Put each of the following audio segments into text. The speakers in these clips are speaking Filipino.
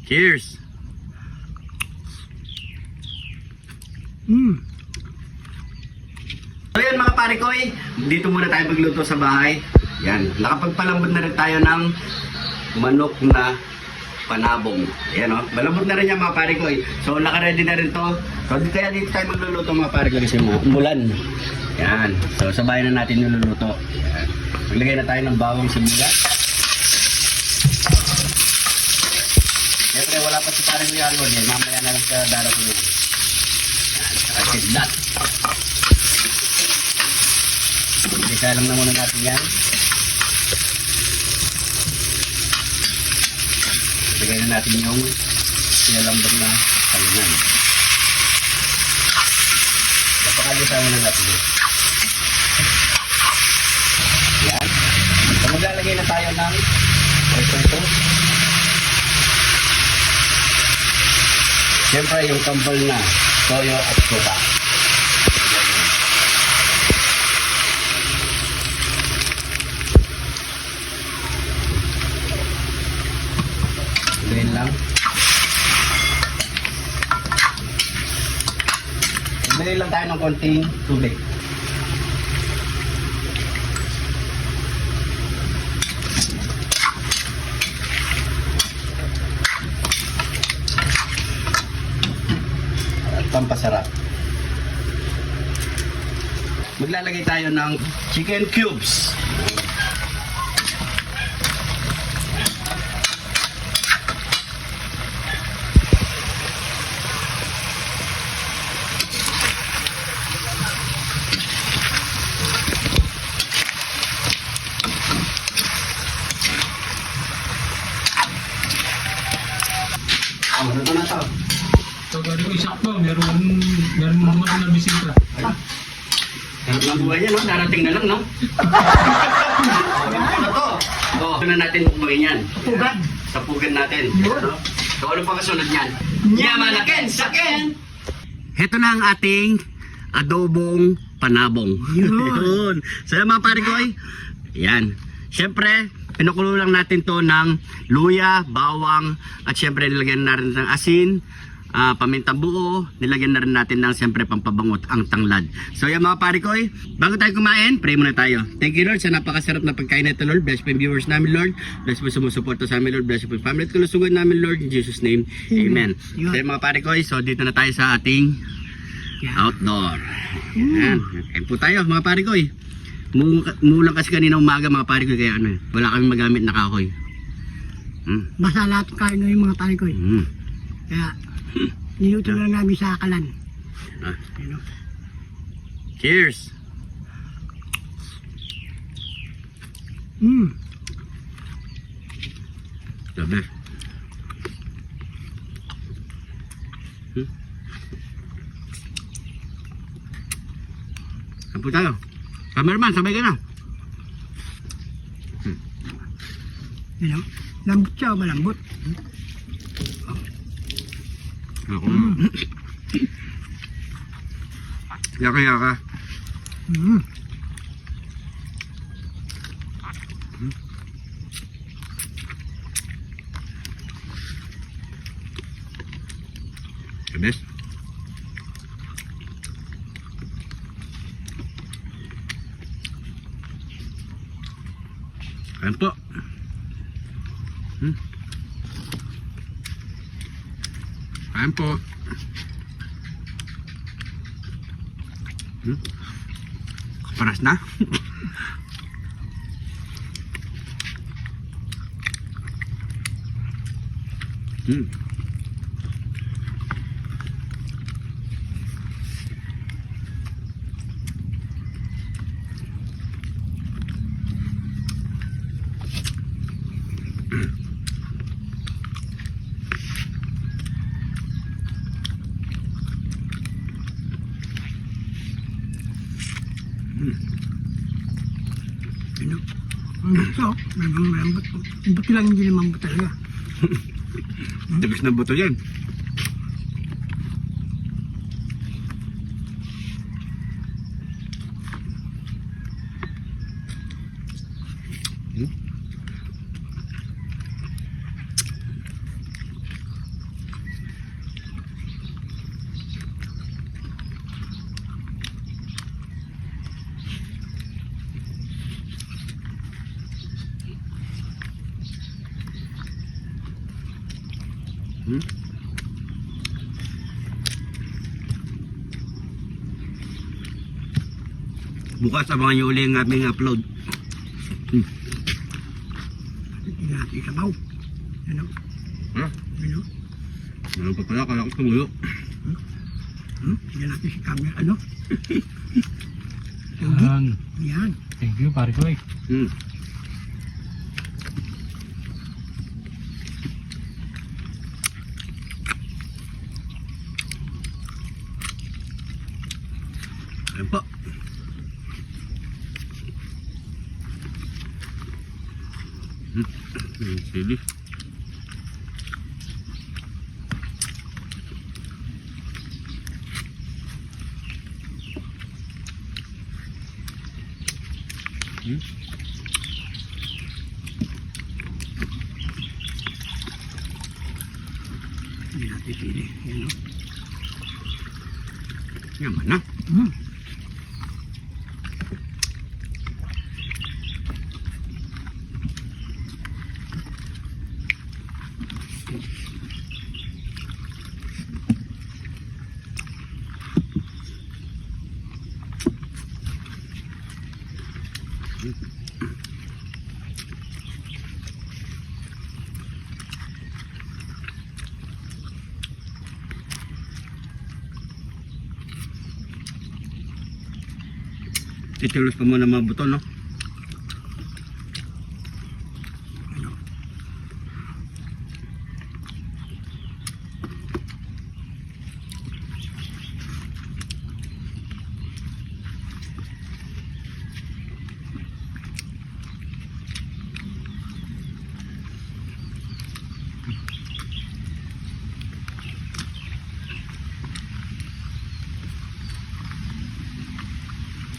Cheers! So yan mga pare ko, dito muna tayo magluto sa bahay. Yan, nakapagpalambot na rin tayo ng manok na panabong. Yan o, malambot na rin yan mga pare ko. So naka-ready na rin to. So kaya dito tayo magluluto mga pare ko kasi umulan. Yan, so sa bahay na natin niluluto. Yan. Maglagay na tayo ng bawang sibuyas. Siyempre wala pa si pare ko yan. Mamaya na lang sa darating yan. Yan, saka kidlat. Isa lang na muna natin yan. Lagay na natin yung sinalambot na kalunan. Napakagisa muna natin yun. Yan. So maglalagay na tayo ng ito. Siyempre yung kambal na toyo at suka. Ganyan lang. Bili lang tayo ng konting tubig. At pampasarap. Maglalagay tayo ng chicken cubes. Ano na ito? So, gano'n ko isakto, meron mga na bisita. Ganap ng buhay niya, no? Darating na lang, no? Ano to? Ito na natin bukbayin yan. Pugad. Sapugan natin. No? So, ano pa kasunod niyan? Yamanaken! Saken! Ito na ang ating adobong panabong. Yun. So, yung mga pare ko, yan. Siyempre, pinukulo lang natin to ng luya, bawang, at siyempre nilagyan na rin ng asin, pamintang buo, nilagyan na rin natin ng siyempre pampabangot ang tanglad. So yan mga pare ko, bago tayo kumain, pray muna tayo. Thank you Lord sa napakasarap na pagkain na ito Lord. Bless po yung viewers namin Lord. Bless po sumusuporta sa amin Lord. Bless po yung family at kalusugan namin Lord. In Jesus name, Amen. So yan mga pare ko, so dito na tayo sa ating outdoor. Yan. Kain po tayo mga pare ko. Mulang kasi kanina umaga mga pare ko kaya wala kami magamit na kahoy. Basta lahat kain na yung mga pare ko. Kaya, niluto na namin sa akalan. Cheers! The best. Kain po tayo. Cameraman, sabay ka na. You know? Lambot siya o malambot? Ako. Yaka. The best. Kain po. Kain po. Kaparas na. Ito, malambot. Buti lang hindi naman buto talaga. Tabis na buto yan. Hmm? Bukas abangan nyo uli ang aming upload. Hindi natin isabaw. Ano? Ha? Ano? Ano pa pala? Kala ko tumuyo. Hindi natin si camera. Ano? Yan. Yan. Thank you, pare ko eh. Hmm. Ayan po. Sili. Hindi natin sili. Yan o. Yaman na. Titilos pa muna mga buto, no?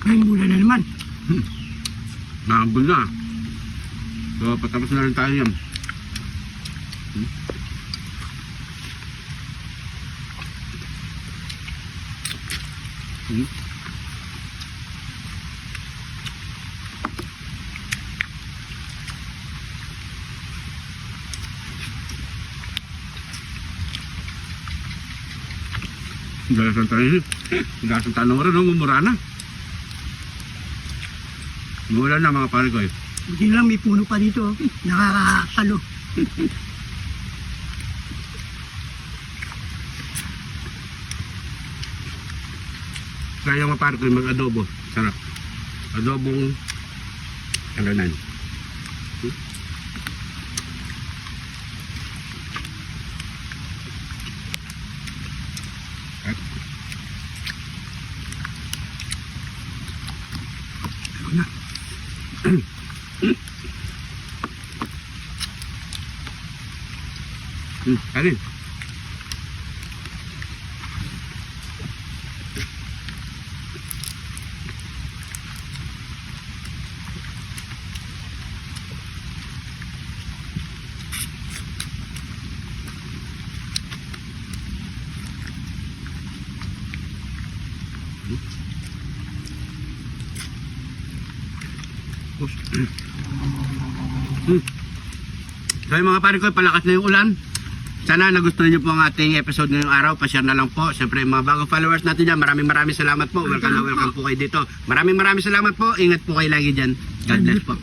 Ay, mula na naman. Nakambol na. So, patapos na rin tayo yan. Galasan tayo. Galasan tayo ng oras, no? Mumura na. Mula na mga pare ko eh. Buti lang may puno pa dito. Nakakasalo. Kaya mga pare ko mag-adobo. Sarap. Adobong kalanan. Alin? So yung mga pare ko, palakas na yung ulan. Sana nagustuhan niyo po ang ating episode ngayong araw. Pa-share na lang po. Siyempre yung mga bagong followers natin dyan, maraming salamat po. Welcome na welcome po kayo dito. Maraming salamat po. Ingat po kayo lagi dyan. God bless po.